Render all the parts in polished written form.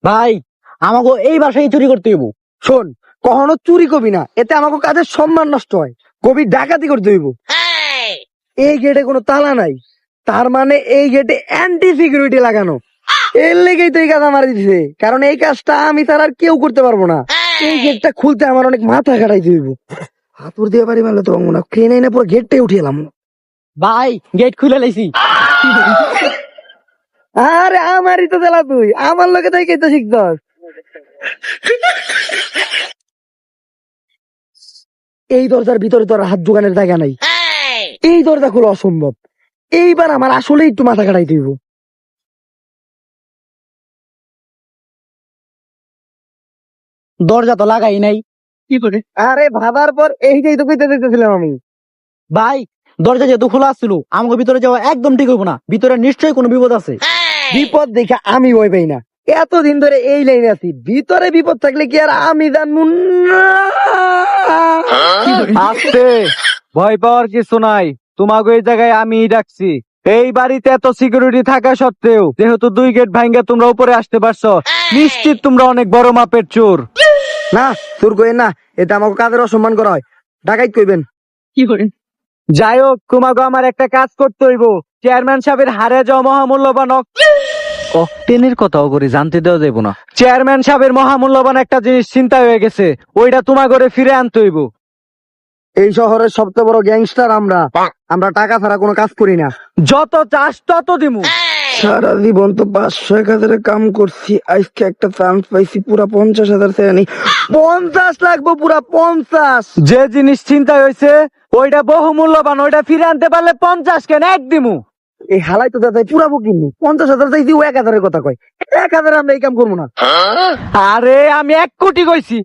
ভাই আমাকে এই বাসায় চুরি করতে হইব। শোন, কখনো চুরি করবি না, এতে আমাকে কাজের সম্মান নষ্ট হয়। কবি ডাকাতি করতে হইব। এই গেটে কোনো তালা নাই, তার মানে এই গেটে অ্যান্টি সিকিউরিটি লাগানো। এর লেগেই তো এই কাজ আমার দিছে, কারণ এই কাজটা আমি তার আর কেউ করতে পারবো না। এই গেটটা খুলতে আমার অনেক মাথা খাটাইতে হইব। হাতুর দিয়ে বাড়ি মারলে তো পারবো না, ক্রেন এনে পুরো গেটটাই উঠিয়ে এলাম। ভাই গেট খুলে লাইছি। আরে আমারই তো দেলা, তুই আমার লোকে তাই কেতে শিখছস। এই দরজার ভিতরে তো আর হাত দোকানের জায়গা নাই, এই দরজা খোলা অসম্ভব। এইবার আমার আসলে একটু মাথা খাটাইতে হইব। দরজা তো লাগাই নাই, কি করে? আরে ভাবার পর এইটাই তো কইতে দিতেছিলাম আমি। ভাই দরজা যেহেতু খোলা ছিল, আমাকে ভিতরে যাওয়া একদম ঠিক হইব না। ভিতরে নিশ্চয়ই কোনো বিপদ আছে। বিপদ দেখে আমি ভয় পাই না, এতদিন ধরে এই লাইনে আছি। ভিতরে বিপদ থাকলে কি আর আমি জানবো না? আস্তে, ভয় পাওয়ার কিছু নাই। তোমাকে এই জায়গায় আমি ডাকছি। এই বাড়িতে এত সিকিউরিটি থাকা সত্ত্বেও যেহেতু 2 গেট ভাঙ্গা তোমরা উপরে আসতে পারছো, নিশ্চিত তোমরা অনেক বড় মাপের চোর। না, তোর কই না, এটা আমাকে কাদের অসম্মান করা হয়। ডাকাইত কইবেন। কি করে? যাই হোক, তোমাকে আমার একটা কাজ করতে হইব। চেয়ারম্যান সাহেবের হারে যাওয়া মহামূল্যবান অক্টেনের কথাও করে জানতে দেওয়া যাইব না। চেয়ারম্যান সাহেবের মহামূল্যবান একটা জিনিস চিন্তা হয়ে গেছে, ওইটা তোমার ঘরে ফিরে আনতে হইব। এই শহরের সবচেয়ে বড় গ্যাংস্টার আমরা। আমরা টাকা ছাড়া কোনো কাজ করি না। যত চাস তত দিমু। সারা জীবন তো 500-1000 কাম করছি, আজকে একটা চান্স পাইছি, পুরা 50,000 টাকা নেই। 50 লাগবো, পুরা 50। যে জিনিস চিন্তা হয়েছে ওইটা বহুমূল্যবান, ওইটা ফিরে আনতে পারলে 50 কেন, 1 দিমু। এই হালাই তো দাদা পুরা বুকিনি। 50,000 চাইছি, ও 1000-এর কথা কয়। 1000 আমরা এই কাম করবো না। আরে আমি 1 কোটি কইছি।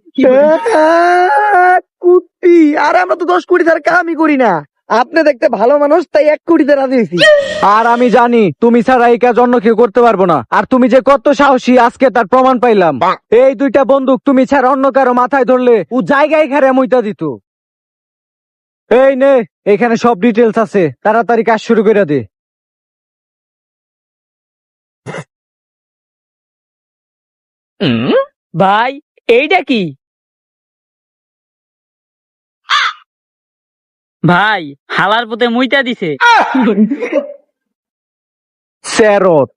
কোটি? আর আমরা তো 10 কোটি ছাড়া কামই করি না। আপনি দেখতে ভালো মানুষ, তাই 1 কোটিতে রাজি হয়েছি। আর আমি জানি তুমি ছাড়া এই কাজ অন্য কেউ করতে পারবো না। আর তুমি যে কত সাহসী, আজকে তার প্রমাণ পাইলাম। এই 2টা বন্দুক তুমি ছাড়া অন্য কারো মাথায় ধরলে ও জায়গায় ঘাড়ে মুইতা দিত। এই নে, এখানে সব ডিটেলস আছে, তাড়াতাড়ি কাজ শুরু করে দে। ভাই এইটা কি? ভাই হালার পথে মুইতা দিছে। স্যারত